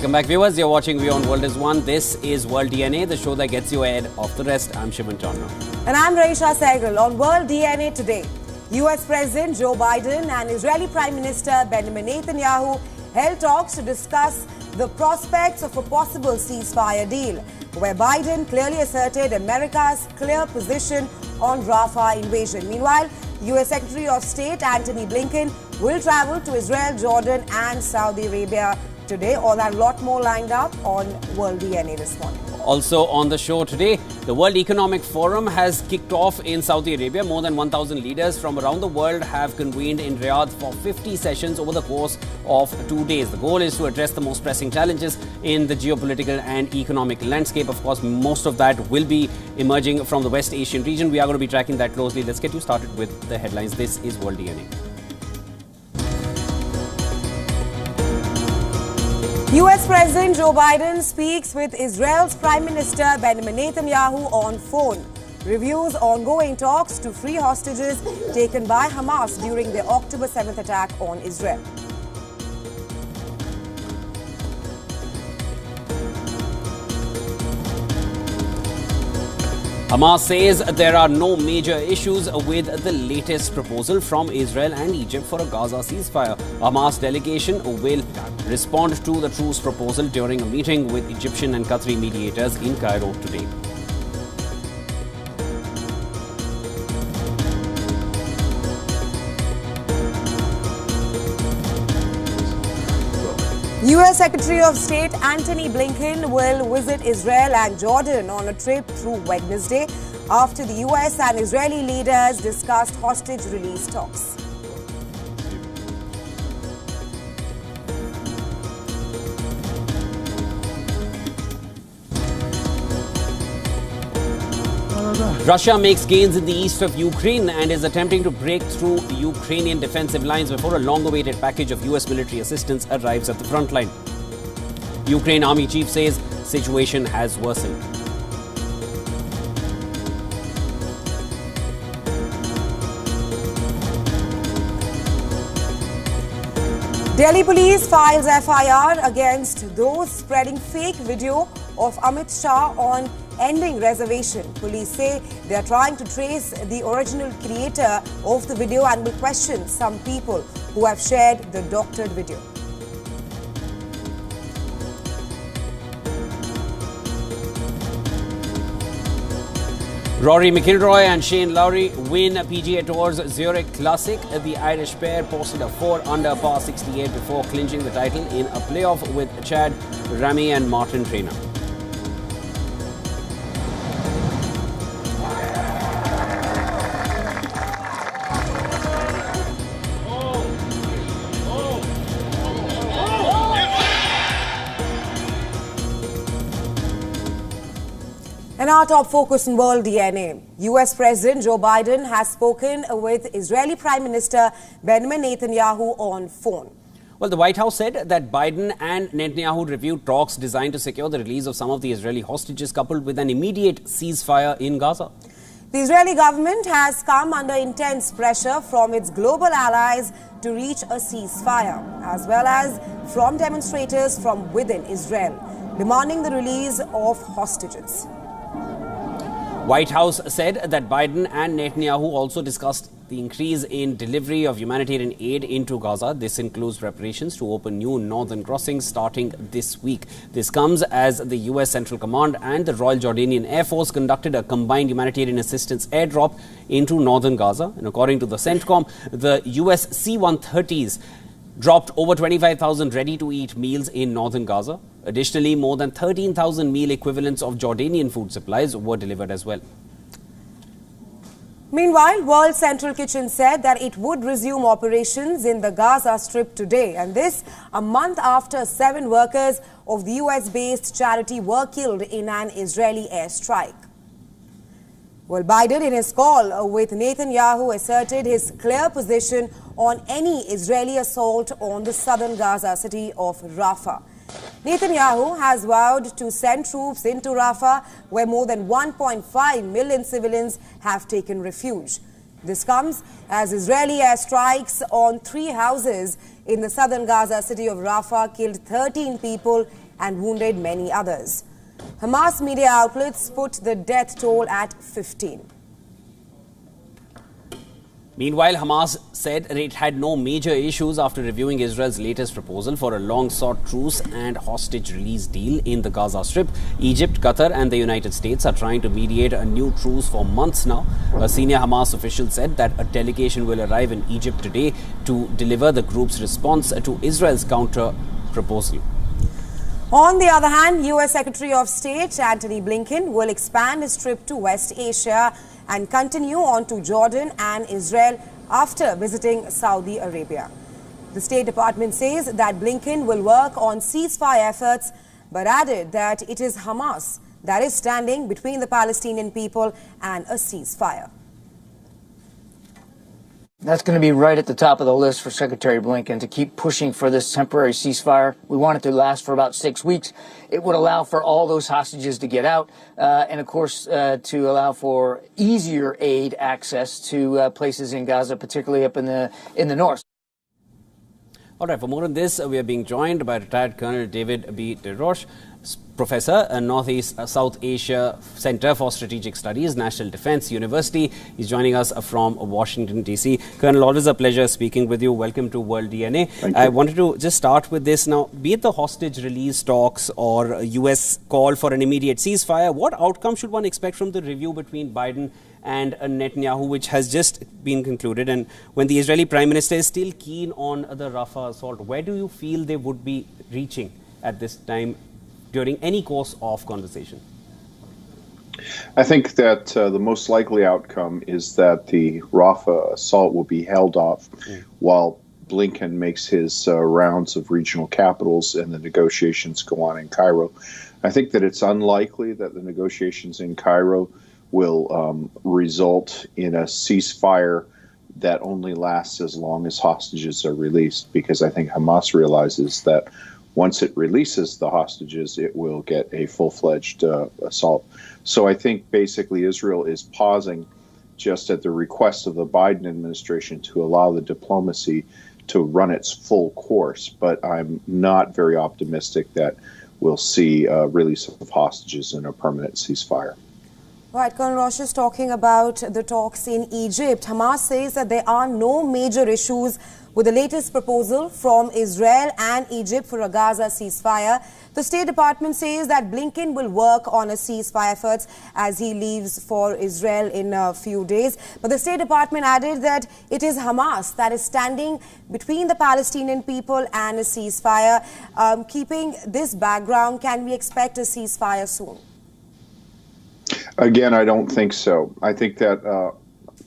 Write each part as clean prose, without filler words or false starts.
Welcome back, viewers. You're watching WION World is One. This is World DNA, the show that gets you ahead of the rest. I'm Shivan Chandra. And I'm Rafah. On World DNA today, US President Joe Biden and Israeli Prime Minister Benjamin Netanyahu held talks to discuss the prospects of a possible ceasefire deal, where Biden clearly asserted America's clear position on Rafah invasion. Meanwhile, US Secretary of State Antony Blinken will travel to Israel, Jordan and Saudi Arabia today. All that and a lot more lined up on World DNA this morning. Also on the show today, the World Economic Forum has kicked off in Saudi Arabia. More than 1,000 leaders from around the world have convened in Riyadh for 50 sessions over the course of 2 days. The goal is to address the most pressing challenges in the geopolitical and economic landscape. Of course, most of that will be emerging from the West Asian region. We are going to be tracking that closely. Let's get you started with the headlines. This is World DNA. US President Joe Biden speaks with Israel's Prime Minister Benjamin Netanyahu on phone. Reviews ongoing talks to free hostages taken by Hamas during the October 7th attack on Israel. Hamas says there are no major issues with the latest proposal from Israel and Egypt for a Gaza ceasefire. Hamas delegation will respond to the truce proposal during a meeting with Egyptian and Qatari mediators in Cairo today. US Secretary of State Antony Blinken will visit Israel and Jordan on a trip through Wednesday after the US and Israeli leaders discussed hostage release talks. Russia makes gains in the east of Ukraine and is attempting to break through Ukrainian defensive lines before a long-awaited package of US military assistance arrives at the front line. Ukraine Army Chief says situation has worsened. Delhi police files FIR against those spreading fake video of Amit Shah on ending reservation. Police say they are trying to trace the original creator of the video and will question some people who have shared the doctored video. Rory McIlroy and Shane Lowry win PGA Tour's Zurich Classic. The Irish pair posted a 4-under par 68 before clinching the title in a playoff with Chad Ramey and Martin Traynor. And our top focus in World DNA. US President Joe Biden has spoken with Israeli Prime Minister Benjamin Netanyahu on phone. Well, the White House said that Biden and Netanyahu reviewed talks designed to secure the release of some of the Israeli hostages, coupled with an immediate ceasefire in Gaza. The Israeli government has come under intense pressure from its global allies to reach a ceasefire, as well as from demonstrators from within Israel, demanding the release of hostages. White House said that Biden and Netanyahu also discussed the increase in delivery of humanitarian aid into Gaza. This includes preparations to open new northern crossings starting this week. This comes as the US Central Command and the Royal Jordanian Air Force conducted a combined humanitarian assistance airdrop into northern Gaza. And according to the CENTCOM, the US C-130s dropped over 25,000 ready-to-eat meals in northern Gaza. Additionally, more than 13,000 meal equivalents of Jordanian food supplies were delivered as well. Meanwhile, World Central Kitchen said that it would resume operations in the Gaza Strip today, and this a month after 7 workers of the US-based charity were killed in an Israeli airstrike. Well, Biden, in his call with Netanyahu, asserted his clear position on any Israeli assault on the southern Gaza city of Rafah. Netanyahu has vowed to send troops into Rafah, where more than 1.5 million civilians have taken refuge. This comes as Israeli airstrikes on 3 houses in the southern Gaza city of Rafah killed 13 people and wounded many others. Hamas media outlets put the death toll at 15. Meanwhile, Hamas said it had no major issues after reviewing Israel's latest proposal for a long-sought truce and hostage release deal in the Gaza Strip. Egypt, Qatar and the United States are trying to mediate a new truce for months now. A senior Hamas official said that a delegation will arrive in Egypt today to deliver the group's response to Israel's counter-proposal. On the other hand, U.S. Secretary of State Antony Blinken will expand his trip to West Asia and continue on to Jordan and Israel after visiting Saudi Arabia. The State Department says that Blinken will work on ceasefire efforts, but added that it is Hamas that is standing between the Palestinian people and a ceasefire. That's going to be right at the top of the list for Secretary Blinken, to keep pushing for this temporary ceasefire. We want it to last for about 6 weeks. It would allow for all those hostages to get out, and of course to allow for easier aid access to places in Gaza, particularly up in the north. All right, for more on this, we are being joined by retired Colonel David B. DeRoche, Professor at Northeast South Asia Center for Strategic Studies, National Defense University. He's joining us from Washington, D.C. Colonel, always a pleasure speaking with you. Welcome to World DNA. I wanted to just start with this now. Be it the hostage release talks or U.S. call for an immediate ceasefire, what outcome should one expect from the review between Biden and Netanyahu, which has just been concluded? And when the Israeli Prime Minister is still keen on the Rafah assault, where do you feel they would be reaching at this time during any course of conversation? I think that the most likely outcome is that the Rafah assault will be held off while Blinken makes his rounds of regional capitals and the negotiations go on in Cairo. I think that it's unlikely that the negotiations in Cairo will result in a ceasefire that only lasts as long as hostages are released, because I think Hamas realizes that once it releases the hostages, it will get a full-fledged assault. So I think basically Israel is pausing just at the request of the Biden administration to allow the diplomacy to run its full course. But I'm not very optimistic that we'll see a release of hostages and a permanent ceasefire. Right, Colonel Roche is talking about the talks in Egypt. Hamas says that there are no major issues with the latest proposal from Israel and Egypt for a Gaza ceasefire. The State Department says that Blinken will work on a ceasefire efforts as he leaves for Israel in a few days. But the State Department added that it is Hamas that is standing between the Palestinian people and a ceasefire. Keeping this background, can we expect a ceasefire soon? Again, I don't think so. I think that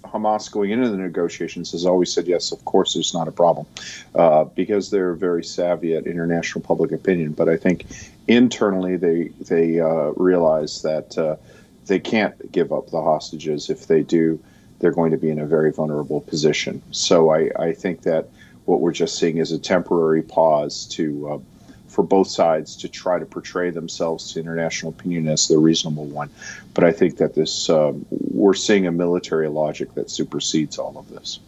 Hamas going into the negotiations has always said, yes, of course, there's not a problem, because they're very savvy at international public opinion. But I think internally they realize that they can't give up the hostages. If they do, they're going to be in a very vulnerable position. So I think that what we're just seeing is a temporary pause for both sides to try to portray themselves to international opinion as the reasonable one. But I think that this we're seeing a military logic that supersedes all of this.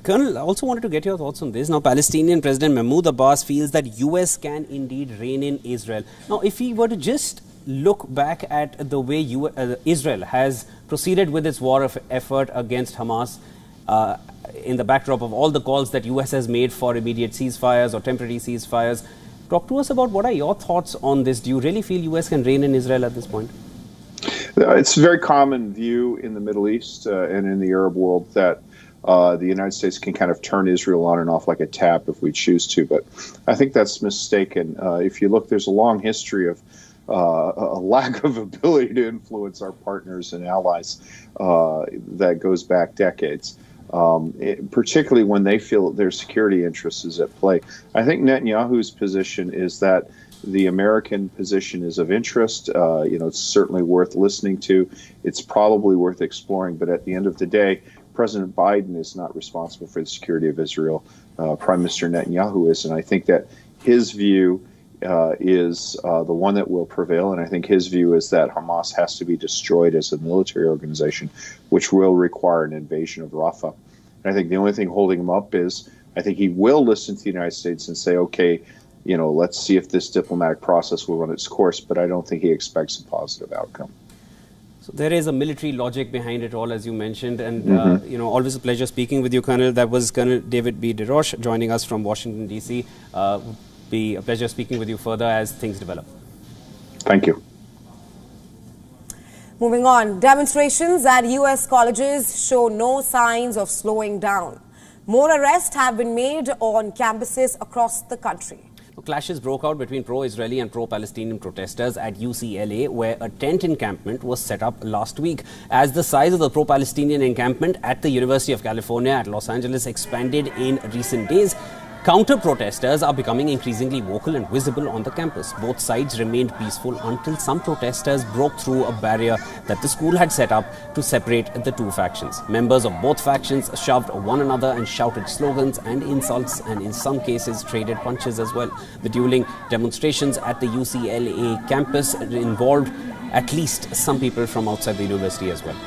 Colonel, I also wanted to get your thoughts on this. Now, Palestinian President Mahmoud Abbas feels that U.S. can indeed rein in Israel. Now, if we were to just look back at the way Israel has proceeded with its war effort against Hamas, in the backdrop of all the calls that U.S. has made for immediate ceasefires or temporary ceasefires, talk to us about what are your thoughts on this. Do you really feel U.S. can rein in Israel at this point? It's a very common view in the Middle East and in the Arab world that the United States can kind of turn Israel on and off like a tap if we choose to. But I think that's mistaken. If you look, there's a long history of a lack of ability to influence our partners and allies that goes back decades. Particularly when they feel that their security interest is at play. I think Netanyahu's position is that the American position is of interest. It's certainly worth listening to. It's probably worth exploring. But at the end of the day, President Biden is not responsible for the security of Israel. Prime Minister Netanyahu is. And I think that his view is the one that will prevail. And I think his view is that Hamas has to be destroyed as a military organization, which will require an invasion of Rafah. And I think the only thing holding him up is I think he will listen to the United States and say, okay, let's see if this diplomatic process will run its course. But I don't think he expects a positive outcome. So there is a military logic behind it all, as you mentioned, and always a pleasure speaking with you, Colonel. That was Colonel David B. DeRoche joining us from Washington, D.C. Would be a pleasure speaking with you further as things develop. Thank you. Moving on, demonstrations at U.S. colleges show no signs of slowing down. More arrests have been made on campuses across the country. Clashes broke out between pro-Israeli and pro-Palestinian protesters at UCLA, where a tent encampment was set up last week. As the size of the pro-Palestinian encampment at the University of California at Los Angeles expanded in recent days, counter-protesters are becoming increasingly vocal and visible on the campus. Both sides remained peaceful until some protesters broke through a barrier that the school had set up to separate the two factions. Members of both factions shoved one another and shouted slogans and insults, and in some cases traded punches as well. The dueling demonstrations at the UCLA campus involved at least some people from outside the university as well.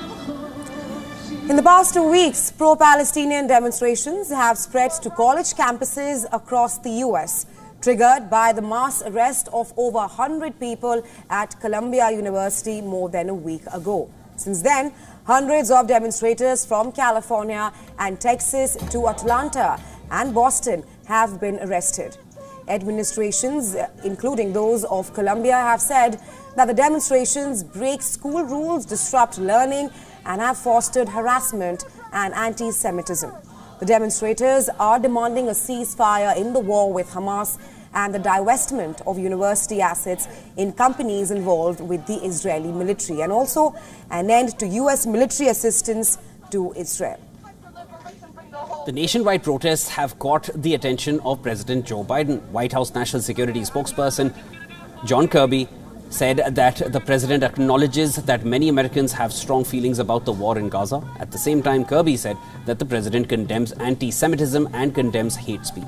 In the past 2 weeks, pro-Palestinian demonstrations have spread to college campuses across the U.S., triggered by the mass arrest of over 100 people at Columbia University more than a week ago. Since then, hundreds of demonstrators from California and Texas to Atlanta and Boston have been arrested. Administrations, including those of Columbia, have said that the demonstrations break school rules, disrupt learning, and have fostered harassment and anti-Semitism. The demonstrators are demanding a ceasefire in the war with Hamas and the divestment of university assets in companies involved with the Israeli military, and also an end to U.S. military assistance to Israel. The nationwide protests have caught the attention of President Joe Biden. White House National Security spokesperson John Kirby said that the president acknowledges that many Americans have strong feelings about the war in Gaza. At the same time, Kirby said that the president condemns anti-Semitism and condemns hate speech.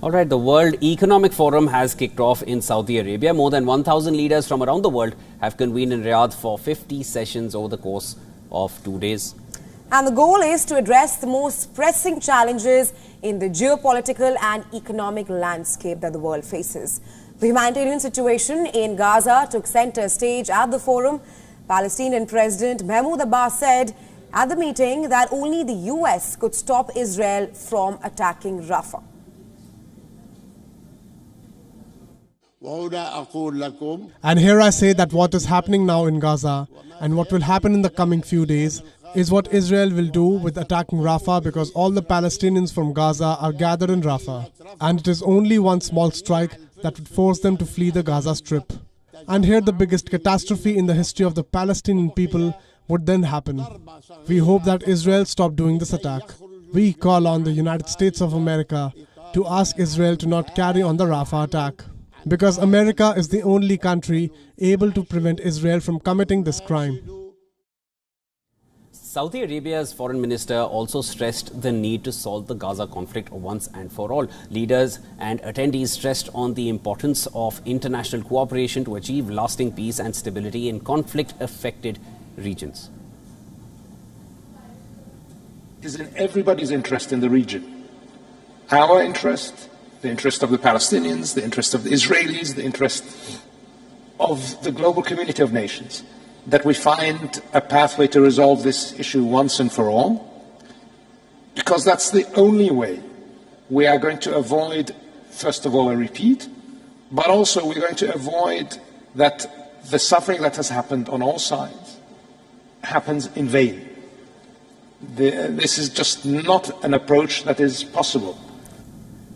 All right, the World Economic Forum has kicked off in Saudi Arabia. More than 1,000 leaders from around the world have convened in Riyadh for 50 sessions over the course of 2 days. And the goal is to address the most pressing challenges in the geopolitical and economic landscape that the world faces. The humanitarian situation in Gaza took center stage at the forum. Palestinian President Mahmoud Abbas said at the meeting that only the US could stop Israel from attacking Rafah. And here I say that what is happening now in Gaza and what will happen in the coming few days is what Israel will do with attacking Rafah, because all the Palestinians from Gaza are gathered in Rafah. And it is only one small strike that would force them to flee the Gaza Strip. And here the biggest catastrophe in the history of the Palestinian people would then happen. We hope that Israel stop doing this attack. We call on the United States of America to ask Israel to not carry on the Rafah attack, because America is the only country able to prevent Israel from committing this crime. Saudi Arabia's foreign minister also stressed the need to solve the Gaza conflict once and for all. Leaders and attendees stressed on the importance of international cooperation to achieve lasting peace and stability in conflict-affected regions. It is in everybody's interest in the region. Our interest, the interest of the Palestinians, the interest of the Israelis, the interest of the global community of nations, that we find a pathway to resolve this issue once and for all, because that's the only way we are going to avoid, first of all, a repeat, but also we're going to avoid that the suffering that has happened on all sides happens in vain. This is just not an approach that is possible.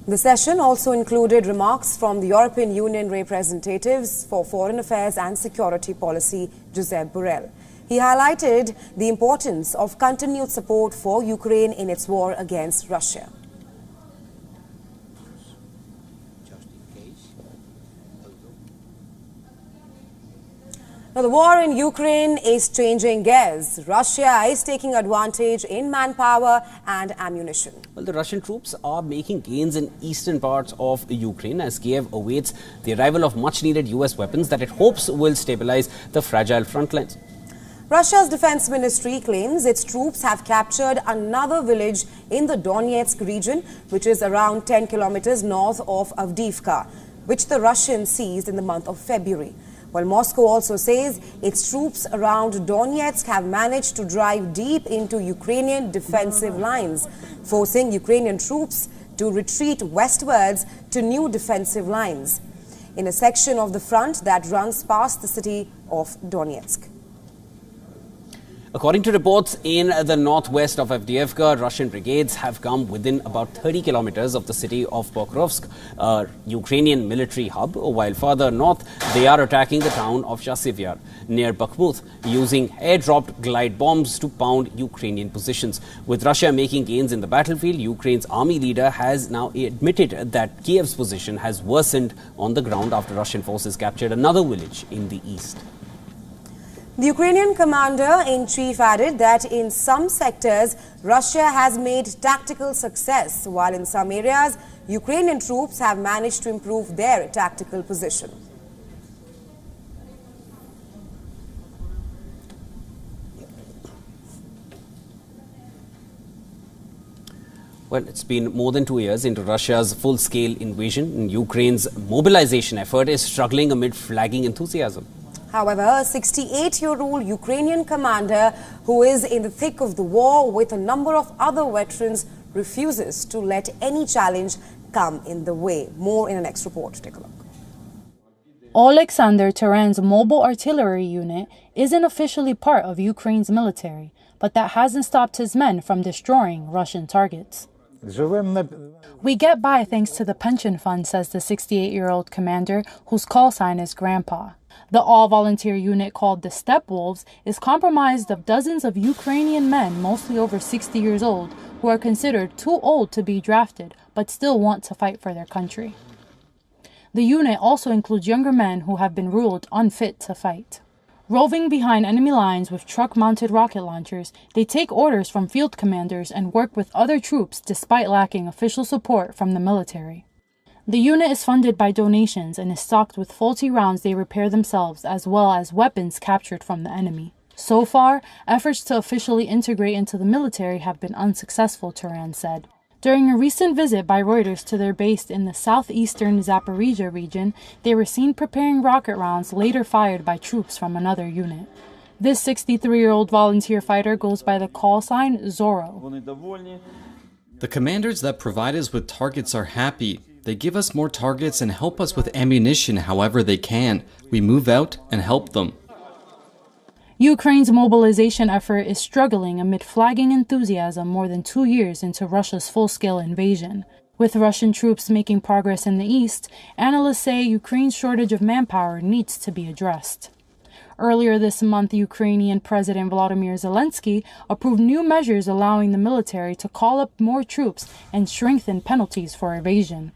The session also included remarks from the European Union representatives for Foreign Affairs and Security Policy, Josep Borrell. He highlighted the importance of continued support for Ukraine in its war against Russia. Now, the war in Ukraine is changing gears. Russia is taking advantage in manpower and ammunition. Well, the Russian troops are making gains in eastern parts of Ukraine as Kiev awaits the arrival of much-needed US weapons that it hopes will stabilize the fragile front lines. Russia's defense ministry claims its troops have captured another village in the Donetsk region, which is around 10 kilometers north of Avdiivka, which the Russians seized in the month of February. While Moscow also says its troops around Donetsk have managed to drive deep into Ukrainian defensive lines, forcing Ukrainian troops to retreat westwards to new defensive lines in a section of the front that runs past the city of Donetsk. According to reports in the northwest of Avdiivka, Russian brigades have come within about 30 kilometers of the city of Pokrovsk, a Ukrainian military hub, while further north they are attacking the town of Chasiv Yar near Bakhmut, using air-dropped glide bombs to pound Ukrainian positions. With Russia making gains in the battlefield, Ukraine's army leader has now admitted that Kiev's position has worsened on the ground after Russian forces captured another village in the east. The Ukrainian commander-in-chief added that in some sectors, Russia has made tactical success, while in some areas, Ukrainian troops have managed to improve their tactical position. Well, it's been more than 2 years into Russia's full-scale invasion, and Ukraine's mobilization effort is struggling amid flagging enthusiasm. However, a 68-year-old Ukrainian commander who is in the thick of the war with a number of other veterans refuses to let any challenge come in the way. More in the next report. Take a look. Alexander Taran's mobile artillery unit isn't officially part of Ukraine's military, but that hasn't stopped his men from destroying Russian targets. We get by thanks to the pension fund, says the 68-year-old commander, whose call sign is Grandpa. The all-volunteer unit called the Steppe Wolves is comprised of dozens of Ukrainian men, mostly over 60 years old, who are considered too old to be drafted, but still want to fight for their country. The unit also includes younger men who have been ruled unfit to fight. Roving behind enemy lines with truck-mounted rocket launchers, they take orders from field commanders and work with other troops despite lacking official support from the military. The unit is funded by donations and is stocked with faulty rounds they repair themselves, as well as weapons captured from the enemy. So far, efforts to officially integrate into the military have been unsuccessful, Taran said. During a recent visit by Reuters to their base in the southeastern Zaporizhia region, they were seen preparing rocket rounds later fired by troops from another unit. This 63-year-old volunteer fighter goes by the call sign Zorro. The commanders that provide us with targets are happy. They give us more targets and help us with ammunition however they can. We move out and help them. Ukraine's mobilization effort is struggling amid flagging enthusiasm more than 2 years into Russia's full-scale invasion. With Russian troops making progress in the east, analysts say Ukraine's shortage of manpower needs to be addressed. Earlier this month, Ukrainian President Volodymyr Zelensky approved new measures allowing the military to call up more troops and strengthen penalties for evasion.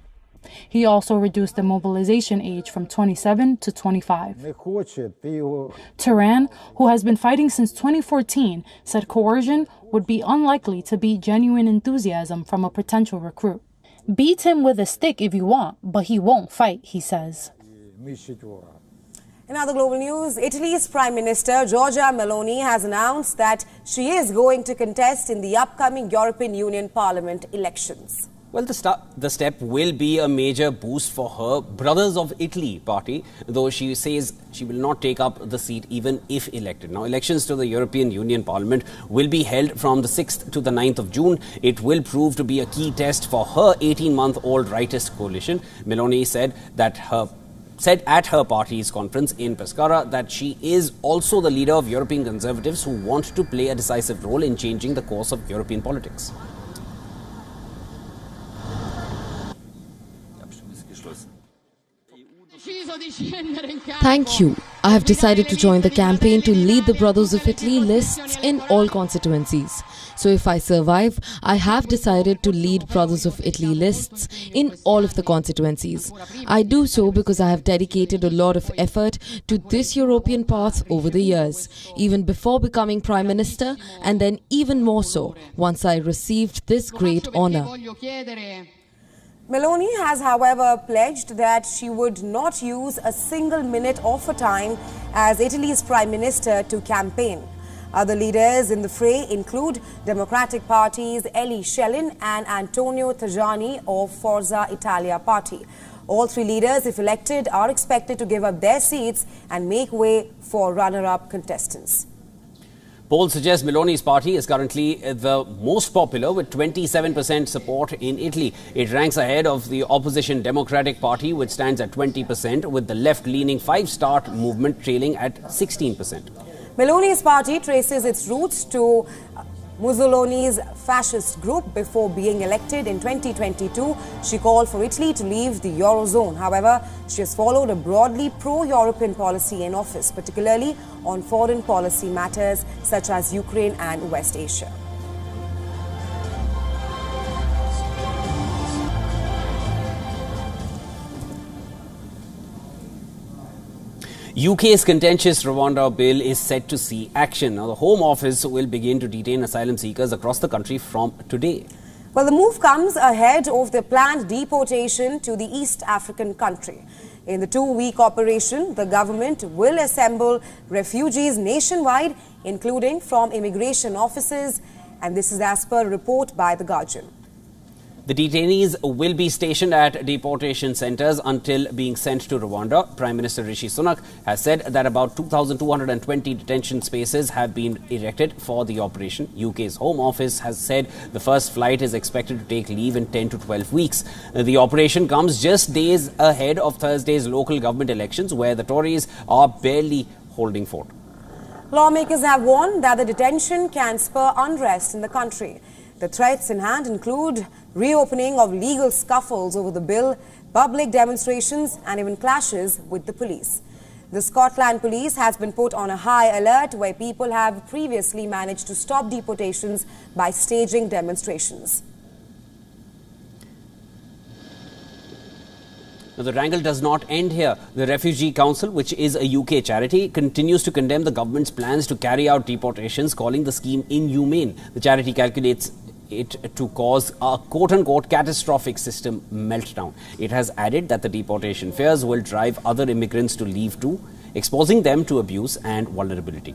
He also reduced the mobilization age from 27 to 25. Taran, who has been fighting since 2014, said coercion would be unlikely to beat genuine enthusiasm from a potential recruit. Beat him with a stick if you want, but he won't fight, he says. In other global news, Italy's Prime Minister Giorgia Meloni has announced that she is going to contest in the upcoming European Union Parliament elections. Well, the step will be a major boost for her Brothers of Italy party, though she says she will not take up the seat even if elected. Now, elections to the European Union Parliament will be held from the 6th to the 9th of June. It will prove to be a key test for her 18-month-old rightist coalition. Meloni said at her party's conference in Pescara that she is also the leader of European conservatives who want to play a decisive role in changing the course of European politics. Thank you. I have decided to join the campaign to lead the Brothers of Italy lists in all constituencies. So if I survive, I have decided to lead Brothers of Italy lists in all of the constituencies. I do so because I have dedicated a lot of effort to this European path over the years, even before becoming Prime Minister, and then even more so once I received this great honour. Meloni has, however, pledged that she would not use a single minute of her time as Italy's Prime Minister to campaign. Other leaders in the fray include Democratic parties Ellie Schlein and Antonio Tajani of Forza Italia party. All three leaders, if elected, are expected to give up their seats and make way for runner-up contestants. Polls suggest Meloni's party is currently the most popular with 27% support in Italy. It ranks ahead of the opposition Democratic Party, which stands at 20%, with the left-leaning Five Star movement trailing at 16%. Meloni's party traces its roots to Mussolini's fascist group. Before being elected in 2022, she called for Italy to leave the Eurozone. However, she has followed a broadly pro-European policy in office, particularly on foreign policy matters such as Ukraine and West Asia. UK's contentious Rwanda bill is set to see action. Now, the Home Office will begin to detain asylum seekers across the country from today. Well, the move comes ahead of the planned deportation to the East African country. In the 2-week operation, the government will assemble refugees nationwide, including from immigration offices, and this is as per a report by The Guardian. The detainees will be stationed at deportation centres until being sent to Rwanda. Prime Minister Rishi Sunak has said that about 2,220 detention spaces have been erected for the operation. UK's Home Office has said the first flight is expected to take leave in 10 to 12 weeks. The operation comes just days ahead of Thursday's local government elections, where the Tories are barely holding fort. Lawmakers have warned that the detention can spur unrest in the country. The threats in hand include reopening of legal scuffles over the bill, public demonstrations and even clashes with the police. The Scotland police has been put on a high alert, where people have previously managed to stop deportations by staging demonstrations. Now, the wrangle does not end here. The Refugee Council, which is a UK charity, continues to condemn the government's plans to carry out deportations, calling the scheme inhumane. The charity calculates it to cause a quote-unquote catastrophic system meltdown. It has added that the deportation fears will drive other immigrants to leave too, exposing them to abuse and vulnerability.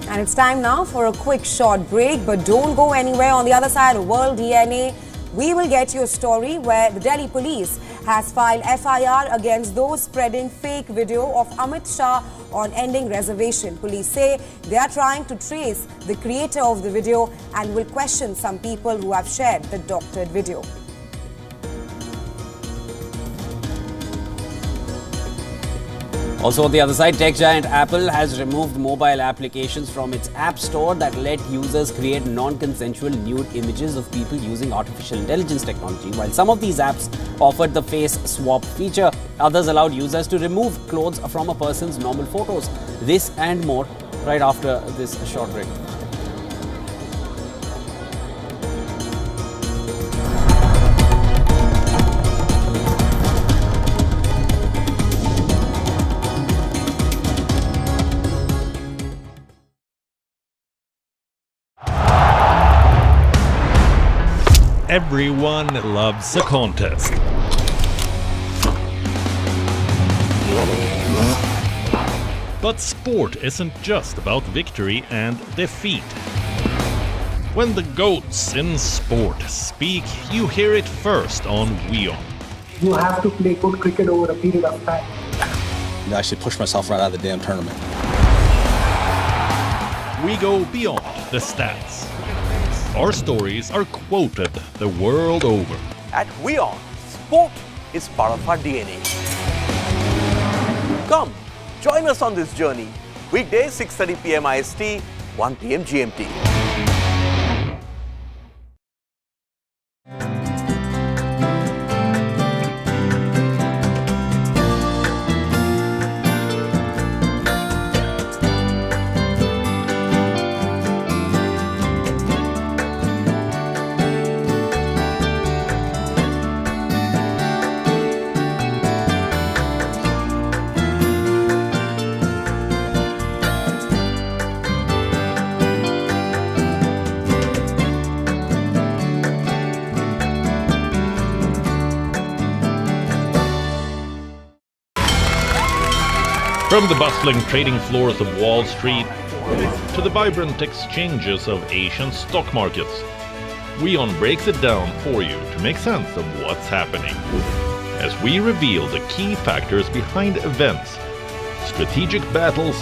And it's time now for a quick short break, but don't go anywhere. On the other side of World DNA, we will get you a story where the Delhi police has filed FIR against those spreading fake video of Amit Shah on ending reservation. Police say they are trying to trace the creator of the video and will question some people who have shared the doctored video. Also on the other side, tech giant Apple has removed mobile applications from its app store that let users create non-consensual nude images of people using artificial intelligence technology. While some of these apps offered the face swap feature, others allowed users to remove clothes from a person's normal photos. This and more right after this short break. Everyone loves a contest. But sport isn't just about victory and defeat. When the GOATs in sport speak, you hear it first on WION. You have to play good cricket over a period of time. I actually pushed myself right out of the damn tournament. We go beyond the stats. Our stories are quoted the world over. At WION, sport is part of our DNA. Come, join us on this journey. Weekdays 6:30 p.m. IST, 1 p.m. GMT. From the bustling trading floors of Wall Street to the vibrant exchanges of Asian stock markets, WION breaks it down for you to make sense of what's happening, as we reveal the key factors behind events, strategic battles,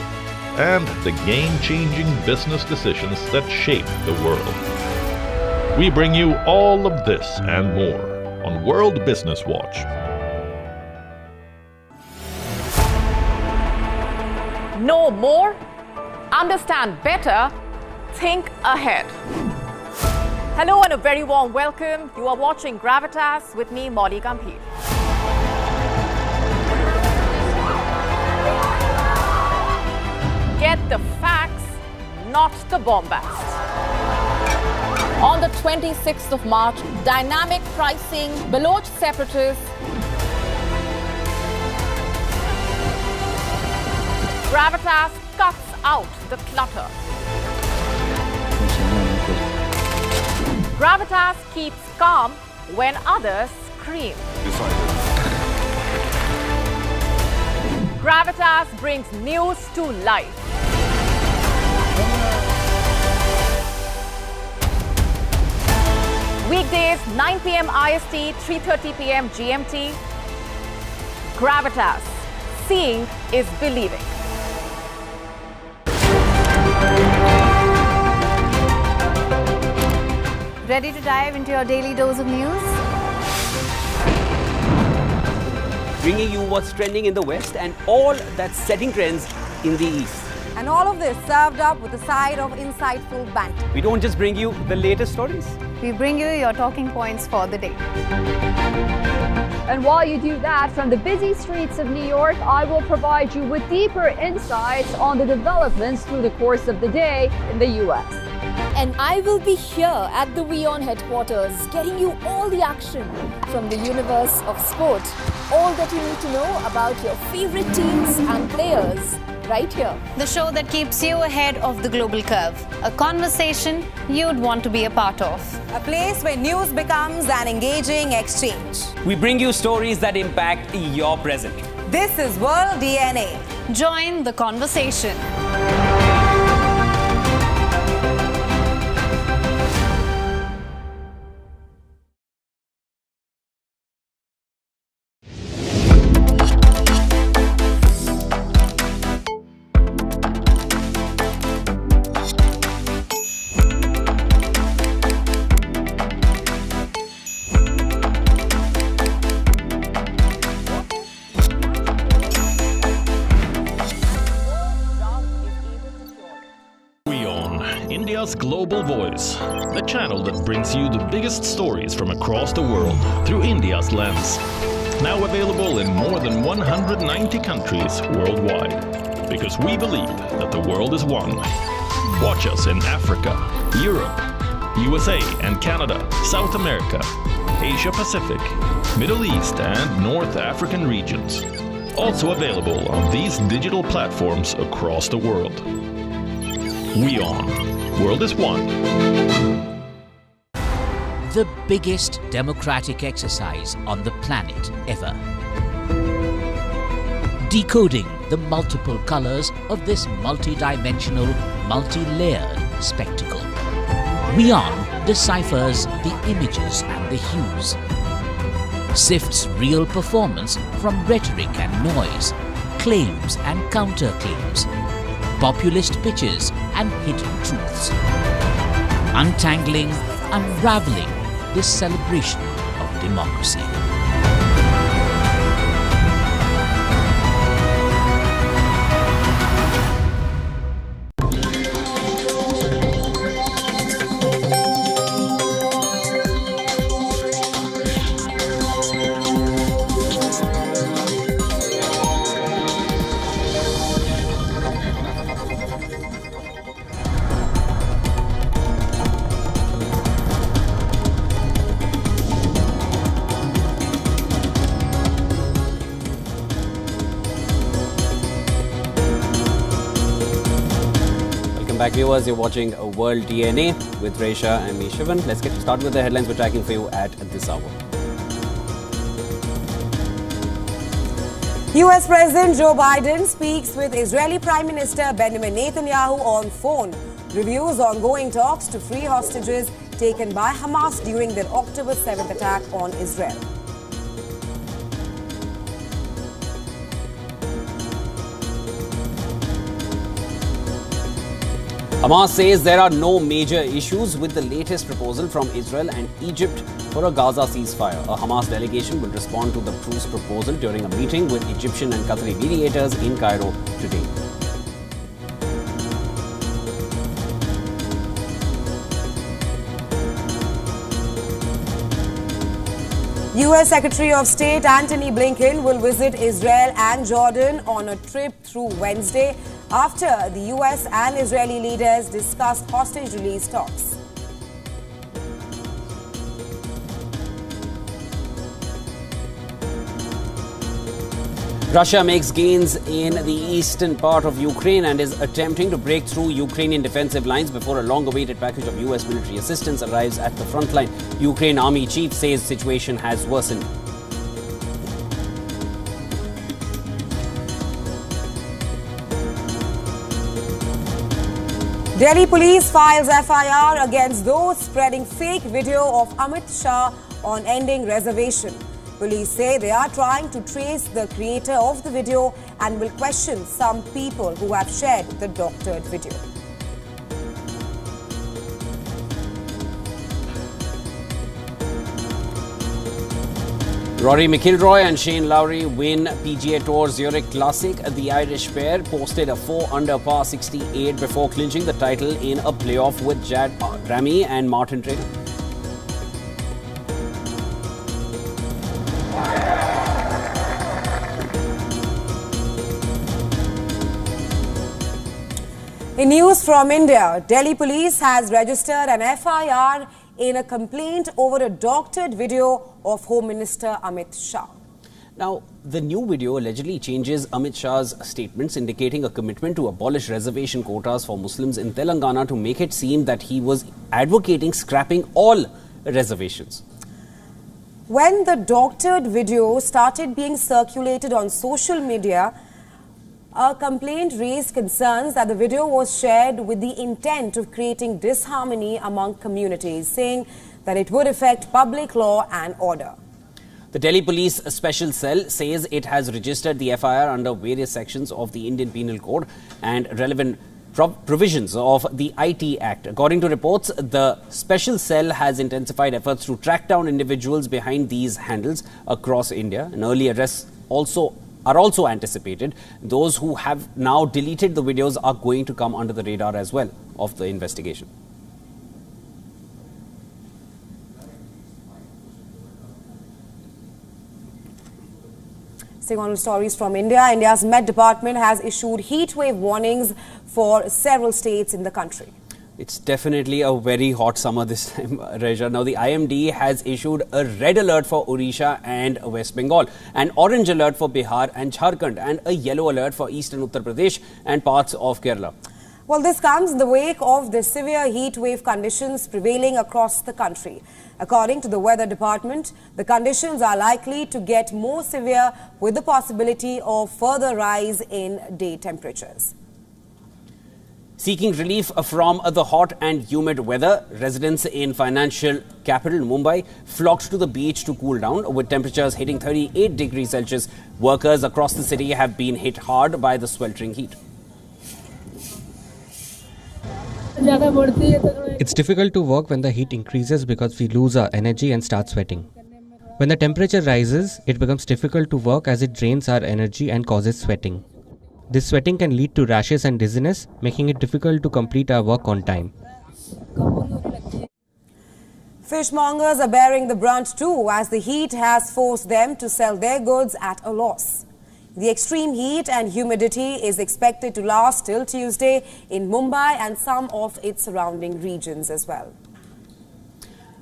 and the game-changing business decisions that shape the world. We bring you all of this and more on World Business Watch. Know more, understand better, think ahead. Hello and a very warm welcome. You are watching Gravitas with me, Molly Gambhir. Get the facts, not the bombast. On the 26th of March, dynamic pricing, Baloch separatists, Gravitas cuts out the clutter. Gravitas keeps calm when others scream. Gravitas brings news to life. Weekdays 9 p.m. IST, 3:30 p.m. GMT. Gravitas. Seeing is believing. Ready to dive into your daily dose of news? Bringing you what's trending in the West and all that's setting trends in the East. And all of this served up with a side of insightful banter. We don't just bring you the latest stories. We bring you your talking points for the day. And while you do that, from the busy streets of New York, I will provide you with deeper insights on the developments through the course of the day in the U.S. And I will be here at the WION headquarters, getting you all the action from the universe of sport. All that you need to know about your favorite teams and players, right here. The show that keeps you ahead of the global curve. A conversation you'd want to be a part of. A place where news becomes an engaging exchange. We bring you stories that impact your present. This is World DNA. Join the conversation. India's Global Voice, the channel that brings you the biggest stories from across the world through India's lens. Now available in more than 190 countries worldwide. Because we believe that the world is one. Watch us in Africa, Europe, USA and Canada, South America, Asia Pacific, Middle East and North African regions. Also available on these digital platforms across the world. WION. World is one. The biggest democratic exercise on the planet ever. Decoding the multiple colors of this multi-dimensional, multi-layered spectacle. WION deciphers the images and the hues. Sifts real performance from rhetoric and noise, claims and counterclaims, populist pitches and hidden truths. Untangling, unraveling this celebration of democracy. back, viewers. You're watching World DNA with Resha and me, Shivan. Let's get started with the headlines we're tracking for you at this hour. US President Joe Biden speaks with Israeli Prime Minister Benjamin Netanyahu on phone. Reviews ongoing talks to free hostages taken by Hamas during their October 7th attack on Israel. Hamas says there are no major issues with the latest proposal from Israel and Egypt for a Gaza ceasefire. A Hamas delegation will respond to the truce proposal during a meeting with Egyptian and Qatari mediators in Cairo today. US Secretary of State Antony Blinken will visit Israel and Jordan on a trip through Wednesday after the US and Israeli leaders discussed hostage release talks. Russia makes gains in the eastern part of Ukraine and is attempting to break through Ukrainian defensive lines before a long-awaited package of US military assistance arrives at the front line. Ukraine army chief says situation has worsened. Delhi police files FIR against those spreading fake video of Amit Shah on ending reservation. Police say they are trying to trace the creator of the video and will question some people who have shared the doctored video. Rory McIlroy and Shane Lowry win PGA Tour Zurich Classic. The Irish pair posted a 4-under par 68 before clinching the title in a playoff with Jad Ramy and Martin Traynor. In news from India, Delhi police has registered an FIR in a complaint over a doctored video of Home Minister Amit Shah. Now, the new video allegedly changes Amit Shah's statements indicating a commitment to abolish reservation quotas for Muslims in Telangana to make it seem that he was advocating scrapping all reservations. When the doctored video started being circulated on social media, a complaint raised concerns that the video was shared with the intent of creating disharmony among communities, saying that it would affect public law and order. The Delhi Police Special Cell says it has registered the FIR under various sections of the Indian Penal Code and relevant provisions of the IT Act. According to reports, the Special Cell has intensified efforts to track down individuals behind these handles across India. And early arrests are also anticipated. Those who have now deleted the videos are going to come under the radar as well of the investigation. Staying on with stories from India, India's Met Department has issued heatwave warnings for several states in the country. It's definitely a very hot summer this time, Reja. Now, the IMD has issued a red alert for Odisha and West Bengal, an orange alert for Bihar and Jharkhand, and a yellow alert for eastern Uttar Pradesh and parts of Kerala. Well, this comes in the wake of the severe heat wave conditions prevailing across the country. According to the Weather Department, the conditions are likely to get more severe with the possibility of further rise in day temperatures. Seeking relief from the hot and humid weather, residents in financial capital Mumbai flocked to the beach to cool down, with temperatures hitting 38 degrees Celsius. Workers across the city have been hit hard by the sweltering heat. It's difficult to work when the heat increases because we lose our energy and start sweating. When the temperature rises, it becomes difficult to work as it drains our energy and causes sweating. This sweating can lead to rashes and dizziness, making it difficult to complete our work on time. Fishmongers are bearing the brunt too, as the heat has forced them to sell their goods at a loss. The extreme heat and humidity is expected to last till Tuesday in Mumbai and some of its surrounding regions as well.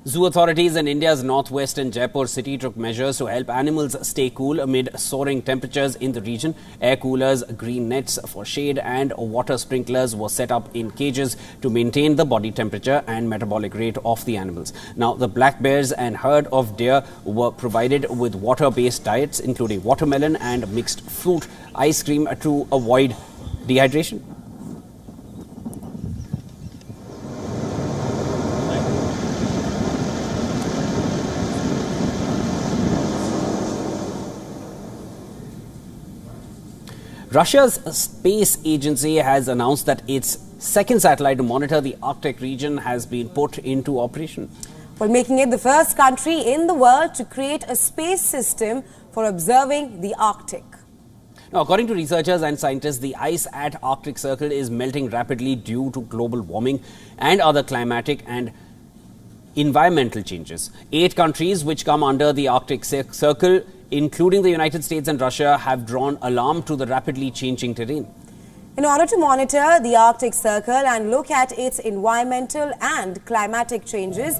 Zoo authorities in India's northwestern Jaipur city took measures to help animals stay cool amid soaring temperatures in the region. Air coolers, green nets for shade and water sprinklers were set up in cages to maintain the body temperature and metabolic rate of the animals. Now, the black bears and herd of deer were provided with water-based diets, including watermelon and mixed fruit ice cream to avoid dehydration. Russia's space agency has announced that its second satellite to monitor the Arctic region has been put into operation. Well, making it the first country in the world to create a space system for observing the Arctic. Now, according to researchers and scientists, the ice at Arctic Circle is melting rapidly due to global warming and other climatic and environmental changes. 8 countries which come under the Arctic Circle, including the United States and Russia, have drawn alarm to the rapidly changing terrain. In order to monitor the Arctic Circle and look at its environmental and climatic changes,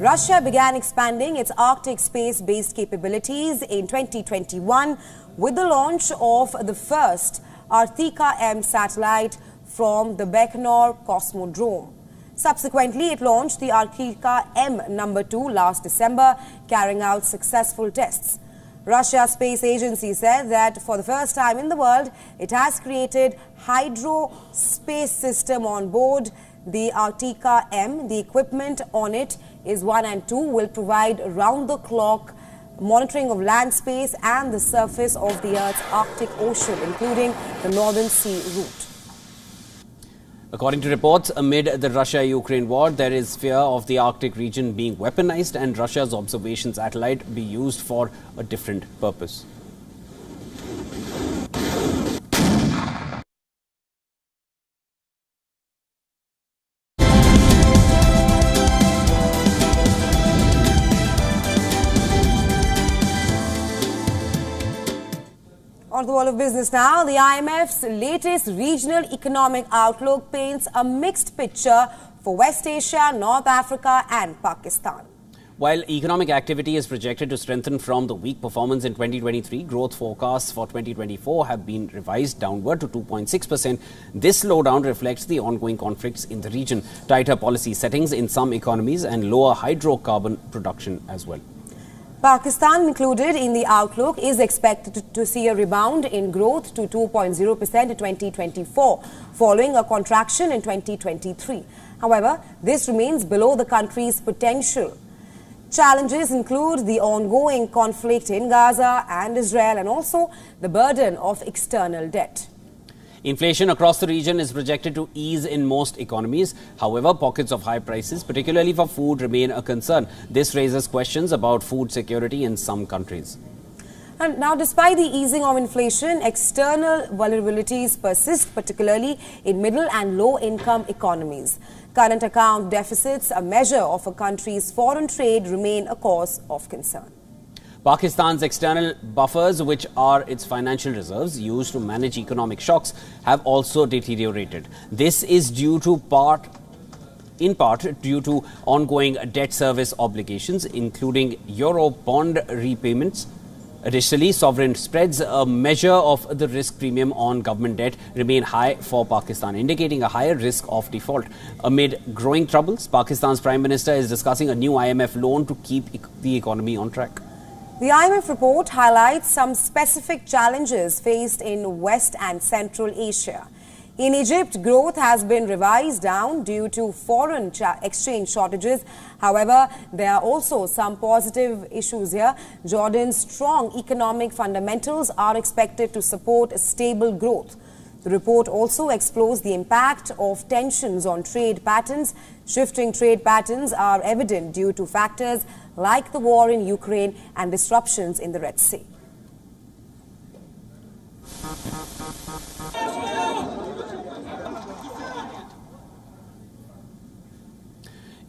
Russia began expanding its Arctic space-based capabilities in 2021 with the launch of the first Arctica-M satellite from the Baikonur Cosmodrome. Subsequently, it launched the Arctica-M No. 2 last December, carrying out successful tests. Russia's space agency said that for the first time in the world, it has created hydro space system on board the Arctica-M. The equipment on it is 1 and 2 will provide round-the-clock monitoring of land space and the surface of the Earth's Arctic Ocean, including the Northern Sea route. According to reports, amid the Russia-Ukraine war, there is fear of the Arctic region being weaponized and Russia's observation satellite be used for a different purpose. On to the world of business now. The IMF's latest regional economic outlook paints a mixed picture for West Asia, North Africa and Pakistan. While economic activity is projected to strengthen from the weak performance in 2023, growth forecasts for 2024 have been revised downward to 2.6%. This slowdown reflects the ongoing conflicts in the region, tighter policy settings in some economies and lower hydrocarbon production as well. Pakistan, included in the outlook, is expected to see a rebound in growth to 2.0% in 2024, following a contraction in 2023. However, this remains below the country's potential. Challenges include the ongoing conflict in Gaza and Israel and also the burden of external debt. Inflation across the region is projected to ease in most economies. However, pockets of high prices, particularly for food, remain a concern. This raises questions about food security in some countries. And now, despite the easing of inflation, external vulnerabilities persist, particularly in middle and low-income economies. Current account deficits, a measure of a country's foreign trade, remain a cause of concern. Pakistan's external buffers, which are its financial reserves used to manage economic shocks, have also deteriorated. This is in part due to ongoing debt service obligations, including euro bond repayments. Additionally, sovereign spreads, a measure of the risk premium on government debt, remain high for Pakistan, indicating a higher risk of default. Amid growing troubles, Pakistan's Prime Minister is discussing a new IMF loan to keep the economy on track. The IMF report highlights some specific challenges faced in West and Central Asia. In Egypt, growth has been revised down due to foreign exchange shortages. However, there are also some positive issues here. Jordan's strong economic fundamentals are expected to support stable growth. The report also explores the impact of tensions on trade patterns. Shifting trade patterns are evident due to factors like the war in Ukraine and disruptions in the Red Sea.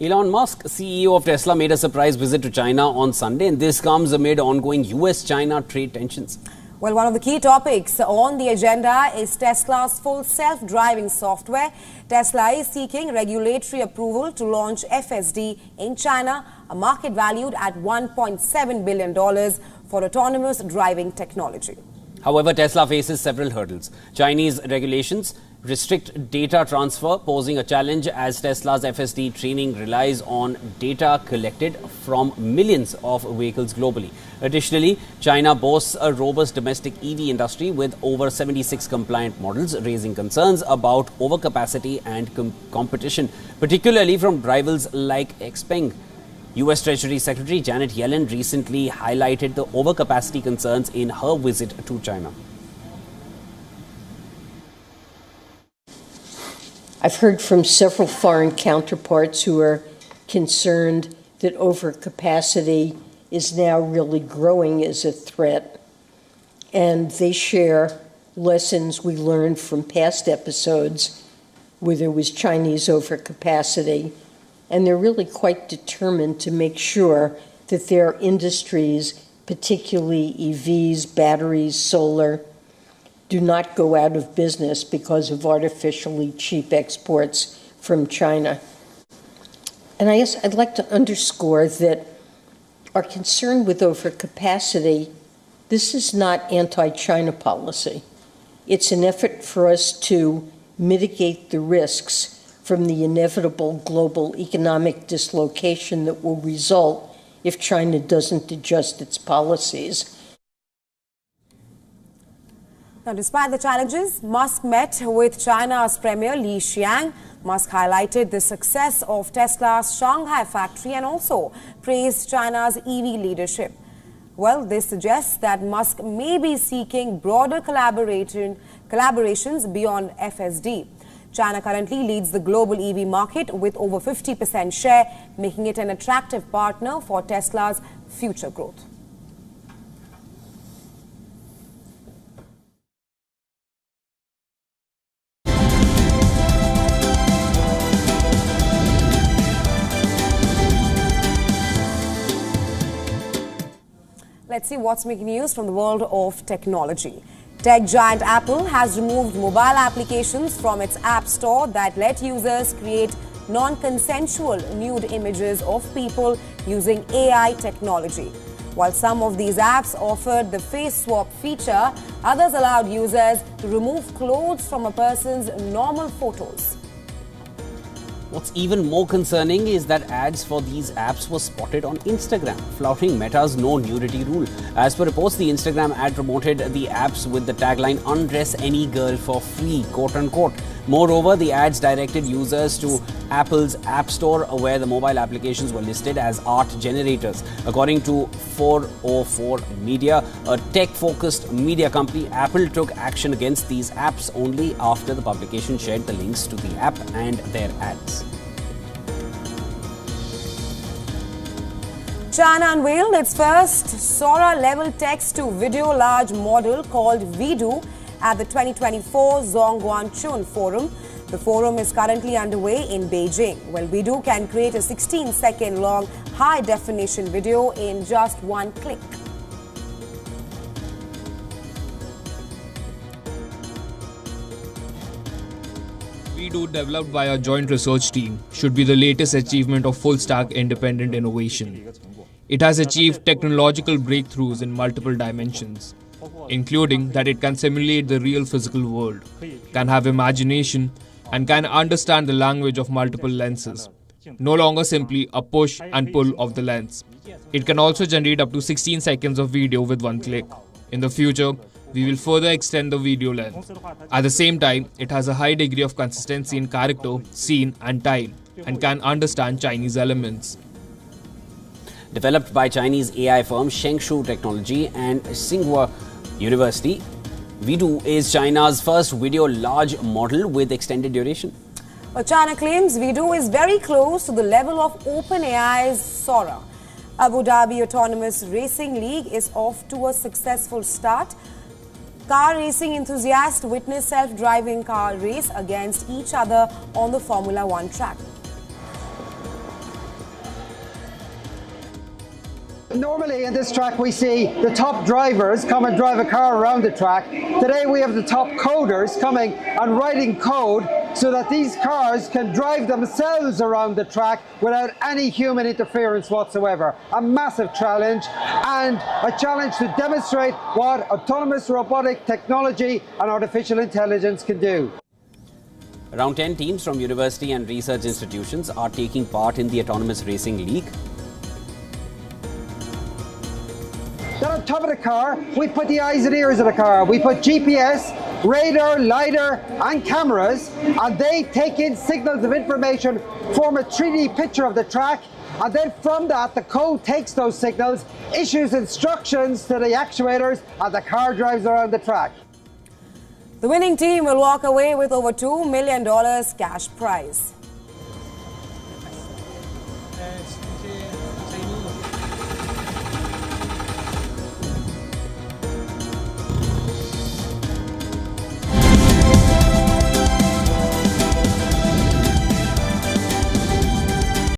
Elon Musk, CEO of Tesla, made a surprise visit to China on Sunday, and this comes amid ongoing US-China trade tensions. Well, one of the key topics on the agenda is Tesla's full self-driving software. Tesla is seeking regulatory approval to launch FSD in China, a market valued at $1.7 billion for autonomous driving technology. However, Tesla faces several hurdles. Chinese regulations restrict data transfer, posing a challenge as Tesla's FSD training relies on data collected from millions of vehicles globally. Additionally, China boasts a robust domestic EV industry with over 76 compliant models, raising concerns about overcapacity and competition, particularly from rivals like Xpeng. U.S. Treasury Secretary Janet Yellen recently highlighted the overcapacity concerns in her visit to China. I've heard from several foreign counterparts who are concerned that overcapacity is now really growing as a threat, and they share lessons we learned from past episodes where there was Chinese overcapacity, and they're really quite determined to make sure that their industries, particularly EVs, batteries, solar, do not go out of business because of artificially cheap exports from China. And I guess I'd like to underscore that our concern with overcapacity, this is not anti-China policy. It's an effort for us to mitigate the risks from the inevitable global economic dislocation that will result if China doesn't adjust its policies. Now, despite the challenges, Musk met with China's Premier Li Qiang. Musk highlighted the success of Tesla's Shanghai factory and also praised China's EV leadership. Well, this suggests that Musk may be seeking broader collaborations beyond FSD. China currently leads the global EV market with over 50% share, making it an attractive partner for Tesla's future growth. Let's see what's making news from the world of technology. Tech giant Apple has removed mobile applications from its App Store that let users create non-consensual nude images of people using AI technology. While some of these apps offered the face swap feature, others allowed users to remove clothes from a person's normal photos. What's even more concerning is that ads for these apps were spotted on Instagram, flouting Meta's no nudity rule. As per reports, the Instagram ad promoted the apps with the tagline "Undress any girl for free," quote unquote. Moreover, the ads directed users to Apple's App Store, where the mobile applications were listed as art generators. According to 404 Media, a tech-focused media company, Apple took action against these apps only after the publication shared the links to the app and their ads. China unveiled its first Sora-level text-to-video large model called Vidu at the 2024 Zhongguancun Forum. The forum is currently underway in Beijing. Well, Vidu can create a 16-second long high-definition video in just one click. Vidu, developed by our joint research team, should be the latest achievement of full-stack independent innovation. It has achieved technological breakthroughs in multiple dimensions, including that it can simulate the real physical world, can have imagination, and can understand the language of multiple lenses, no longer simply a push and pull of the lens. It can also generate up to 16 seconds of video with one click. In the future, we will further extend the video length. At the same time, it has a high degree of consistency in character, scene, and time, and can understand Chinese elements. Developed by Chinese AI firm Shengshu Technology and Tsinghua University, Vidu is China's first video large model with extended duration. Well, China claims Vidu is very close to the level of OpenAI's Sora. Abu Dhabi Autonomous Racing League is off to a successful start. Car racing enthusiasts witness self-driving car race against each other on the Formula One track. Normally in this track we see the top drivers come and drive a car around the track. Today we have the top coders coming and writing code so that these cars can drive themselves around the track without any human interference whatsoever. A massive challenge, and a challenge to demonstrate what autonomous robotic technology and artificial intelligence can do. Around 10 teams from university and research institutions are taking part in the Autonomous Racing League. Then on top of the car, we put the eyes and ears of the car. We put GPS, radar, lidar and cameras, and they take in signals of information, form a 3D picture of the track, and then from that the code takes those signals, issues instructions to the actuators, and the car drives around the track. The winning team will walk away with over $2 million cash prize.